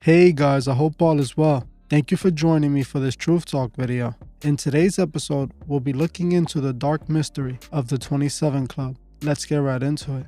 Hey guys, I hope all is well. Thank you for joining me for this Truth Talk video. In today's episode, we'll be looking into the dark mystery of the 27 Club. Let's get right into it.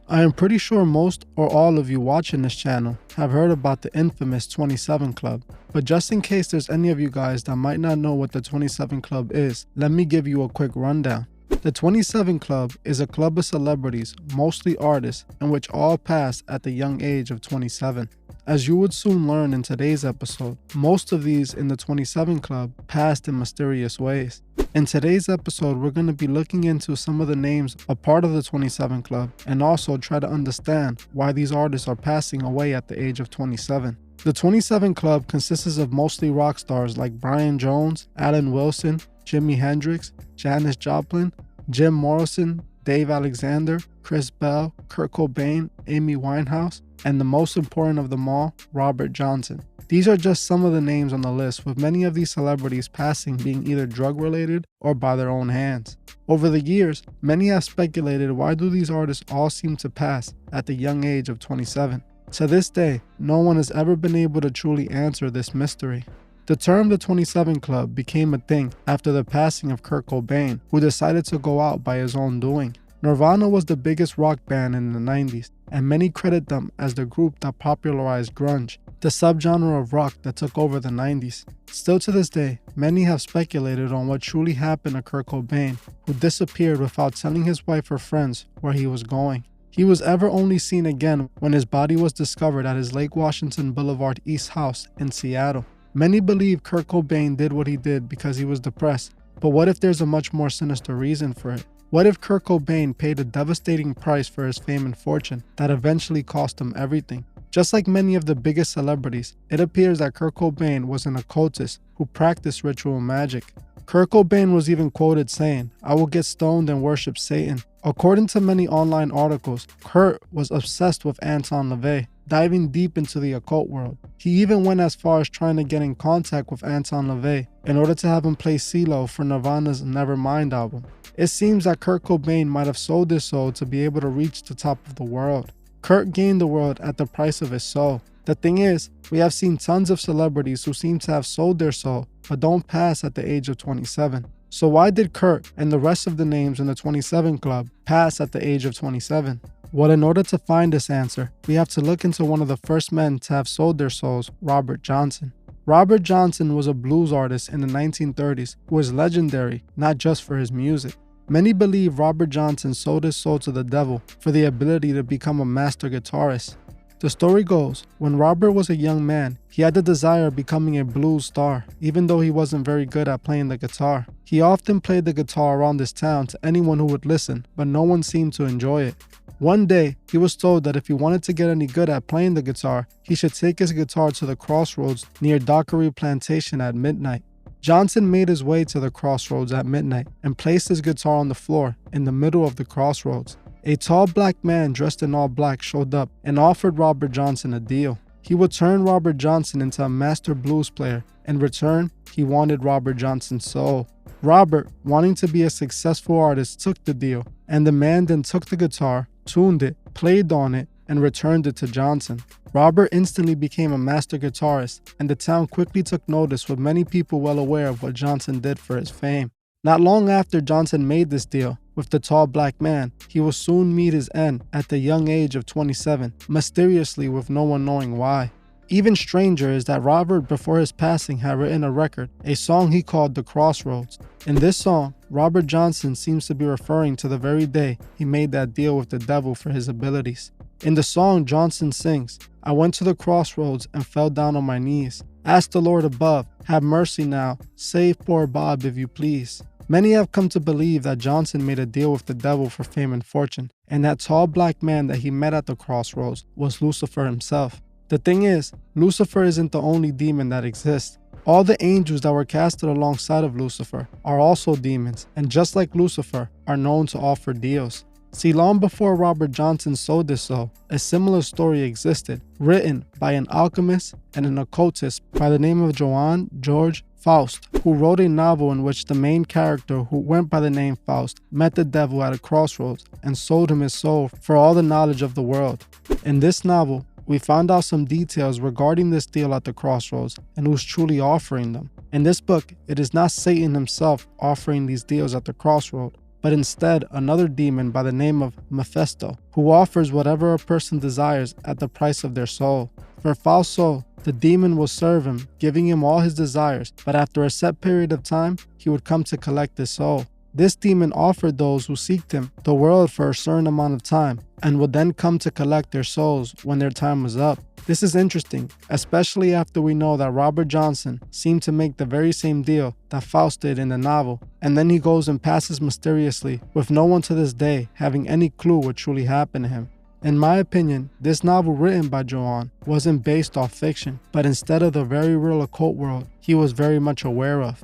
I am pretty sure most or all of you watching this channel have heard about the infamous 27 Club, but just in case there's any of you guys that might not know what the 27 Club is, let me give you a quick rundown. The 27 Club is a club of celebrities, mostly artists, in which all pass at the young age of 27. As you would soon learn in today's episode, most of these in the 27 Club passed in mysterious ways. In today's episode, we're going to be looking into some of the names a part of the 27 Club and also try to understand why these artists are passing away at the age of 27. The 27 Club consists of mostly rock stars like Brian Jones, Alan Wilson, Jimi Hendrix, Janis Joplin, Jim Morrison, Dave Alexander, Chris Bell, Kurt Cobain, Amy Winehouse, and the most important of them all, Robert Johnson. These are just some of the names on the list, with many of these celebrities passing being either drug-related or by their own hands. Over the years, many have speculated why do these artists all seem to pass at the young age of 27. To this day, no one has ever been able to truly answer this mystery. The term the 27 Club became a thing after the passing of Kurt Cobain, who decided to go out by his own doing. Nirvana was the biggest rock band in the 90s, and many credit them as the group that popularized grunge, the subgenre of rock that took over the 90s. Still to this day, many have speculated on what truly happened to Kurt Cobain, who disappeared without telling his wife or friends where he was going. He was ever only seen again when his body was discovered at his Lake Washington Boulevard East house in Seattle. Many believe Kurt Cobain did what he did because he was depressed, but what if there's a much more sinister reason for it? What if Kurt Cobain paid a devastating price for his fame and fortune that eventually cost him everything? Just like many of the biggest celebrities, it appears that Kurt Cobain was an occultist who practiced ritual magic. Kurt Cobain was even quoted saying, "I will get stoned and worship Satan." According to many online articles, Kurt was obsessed with Anton Yelchin, diving deep into the occult world. He even went as far as trying to get in contact with Anton Yelchin in order to have him play CeeLo for Nirvana's Nevermind album. It seems that Kurt Cobain might have sold his soul to be able to reach the top of the world. Kurt gained the world at the price of his soul. The thing is, we have seen tons of celebrities who seem to have sold their soul but don't pass at the age of 27. So why did Kurt and the rest of the names in the 27 Club pass at the age of 27? Well, in order to find this answer, we have to look into one of the first men to have sold their souls, Robert Johnson. Robert Johnson was a blues artist in the 1930s who was legendary not just for his music. Many believe Robert Johnson sold his soul to the devil for the ability to become a master guitarist. The story goes, when Robert was a young man, he had the desire of becoming a blues star, even though he wasn't very good at playing the guitar. He often played the guitar around his town to anyone who would listen, but no one seemed to enjoy it. One day, he was told that if he wanted to get any good at playing the guitar, he should take his guitar to the crossroads near Dockery Plantation at midnight. Johnson made his way to the crossroads at midnight and placed his guitar on the floor in the middle of the crossroads. A tall black man dressed in all black showed up and offered Robert Johnson a deal. He would turn Robert Johnson into a master blues player. In return, he wanted Robert Johnson's soul. Robert, wanting to be a successful artist, took the deal, and the man then took the guitar, tuned it, played on it, and returned it to Johnson. Robert instantly became a master guitarist, and the town quickly took notice, with many people well aware of what Johnson did for his fame. Not long after Johnson made this deal with the tall black man, he will soon meet his end at the young age of 27, mysteriously with no one knowing why. Even stranger is that Robert, before his passing, had written a record, a song he called The Crossroads. In this song, Robert Johnson seems to be referring to the very day he made that deal with the devil for his abilities. In the song, Johnson sings, "I went to the crossroads and fell down on my knees. Ask the Lord above, have mercy now, save poor Bob if you please." Many have come to believe that Johnson made a deal with the devil for fame and fortune, and that tall black man that he met at the crossroads was Lucifer himself. The thing is, Lucifer isn't the only demon that exists. All the angels that were casted alongside of Lucifer are also demons, and just like Lucifer, are known to offer deals. See, long before Robert Johnson sold his soul, a similar story existed, written by an alchemist and an occultist by the name of Johann Georg Faust, who wrote a novel in which the main character, who went by the name Faust, met the devil at a crossroads and sold him his soul for all the knowledge of the world. In this novel, we found out some details regarding this deal at the crossroads and who's truly offering them. In this book, it is not Satan himself offering these deals at the crossroad, but instead another demon by the name of Mephisto, who offers whatever a person desires at the price of their soul. For a false soul, the demon will serve him, giving him all his desires, but after a set period of time, he would come to collect his soul. This demon offered those who seeked him the world for a certain amount of time, and would then come to collect their souls when their time was up. This is interesting, especially after we know that Robert Johnson seemed to make the very same deal that Faust did in the novel, and then he goes and passes mysteriously, with no one to this day having any clue what truly happened to him. In my opinion, this novel written by Joanne wasn't based off fiction, but instead of the very real occult world he was very much aware of.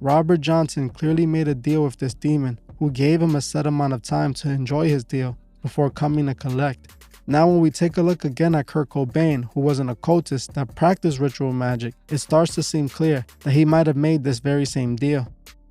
Robert Johnson clearly made a deal with this demon, who gave him a set amount of time to enjoy his deal before coming to collect. Now when we take a look again at Kurt Cobain, who was an occultist that practiced ritual magic, it starts to seem clear that he might have made this very same deal.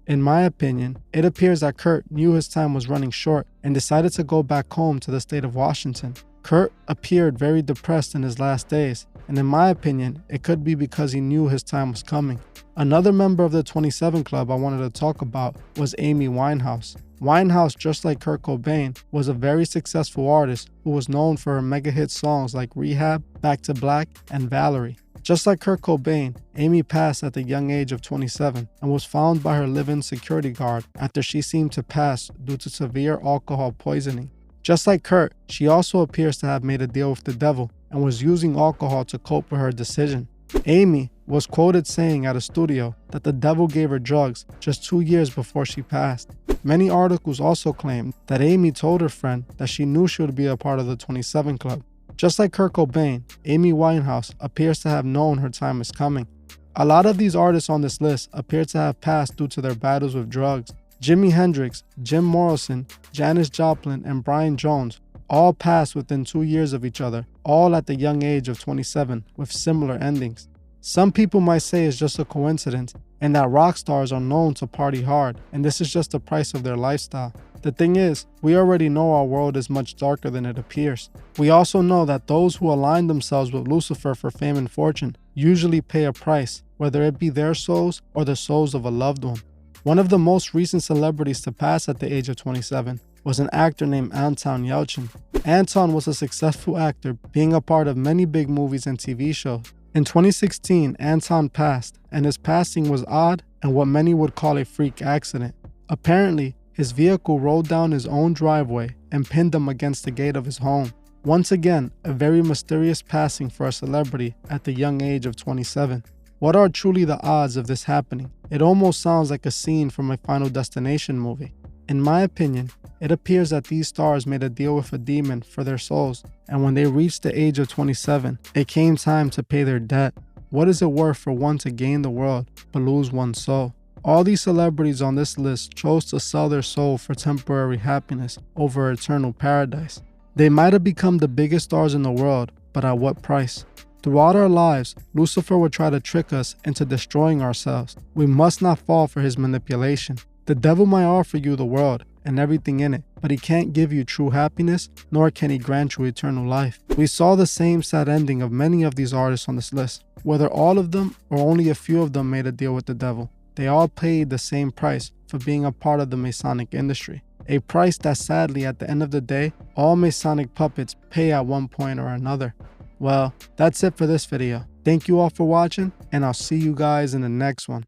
In my opinion, it appears that Kurt knew his time was running short and decided to go back home to the state of Washington. Kurt appeared very depressed in his last days, and in my opinion, it could be because he knew his time was coming. Another member of the 27 Club I wanted to talk about was Amy Winehouse. Winehouse, just like Kurt Cobain, was a very successful artist who was known for her mega hit songs like Rehab, Back to Black, and Valerie. Just like Kurt Cobain, Amy passed at the young age of 27 and was found by her live-in security guard after she seemed to pass due to severe alcohol poisoning. Just like Kurt, she also appears to have made a deal with the devil and was using alcohol to cope with her decision. Amy was quoted saying at a studio that the devil gave her drugs just 2 years before she passed. Many articles also claim that Amy told her friend that she knew she would be a part of the 27 Club. Just like Kurt Cobain, Amy Winehouse appears to have known her time is coming. A lot of these artists on this list appear to have passed due to their battles with drugs. Jimi Hendrix, Jim Morrison, Janis Joplin, and Brian Jones all passed within 2 years of each other, all at the young age of 27 with similar endings. Some people might say it's just a coincidence and that rock stars are known to party hard and this is just the price of their lifestyle. The thing is, we already know our world is much darker than it appears. We also know that those who align themselves with Lucifer for fame and fortune usually pay a price, whether it be their souls or the souls of a loved one. One of the most recent celebrities to pass at the age of 27 was an actor named Anton Yelchin. Anton was a successful actor, being a part of many big movies and TV shows. In 2016, Anton passed, and his passing was odd and what many would call a freak accident. Apparently, his vehicle rolled down his own driveway and pinned him against the gate of his home. Once again, a very mysterious passing for a celebrity at the young age of 27. What are truly the odds of this happening? It almost sounds like a scene from a Final Destination movie. In my opinion, it appears that these stars made a deal with a demon for their souls, and when they reached the age of 27, it came time to pay their debt. What is it worth for one to gain the world but lose one's soul? All these celebrities on this list chose to sell their soul for temporary happiness over eternal paradise. They might have become the biggest stars in the world, but at what price? Throughout our lives, Lucifer would try to trick us into destroying ourselves. We must not fall for his manipulation. The devil might offer you the world and everything in it, but he can't give you true happiness, nor can he grant you eternal life. We saw the same sad ending of many of these artists on this list. Whether all of them or only a few of them made a deal with the devil, they all paid the same price for being a part of the Masonic industry. A price that sadly at the end of the day, all Masonic puppets pay at one point or another. Well, that's it for this video. Thank you all for watching, and I'll see you guys in the next one.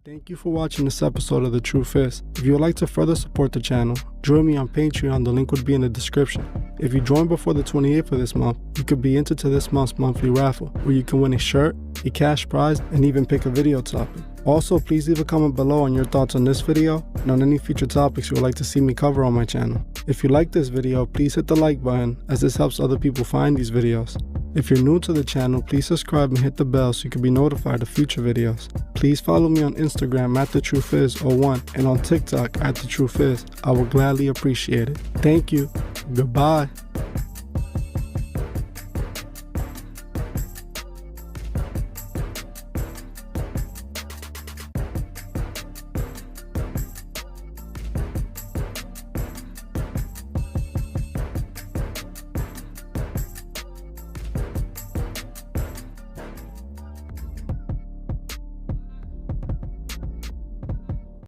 Thank you for watching this episode of The Truth Is. If you would like to further support the channel, join me on Patreon, the link would be in the description. If you join before the 28th of this month, you could be entered to this month's monthly raffle, where you can win a shirt, a cash prize, and even pick a video topic. Also, please leave a comment below on your thoughts on this video and on any future topics you would like to see me cover on my channel. If you like this video, please hit the like button, as this helps other people find these videos. If you're new to the channel, please subscribe and hit the bell so you can be notified of future videos. Please follow me on Instagram at TheTruthIs01 and on TikTok at TheTruthIs. I will gladly appreciate it. Thank you. Goodbye.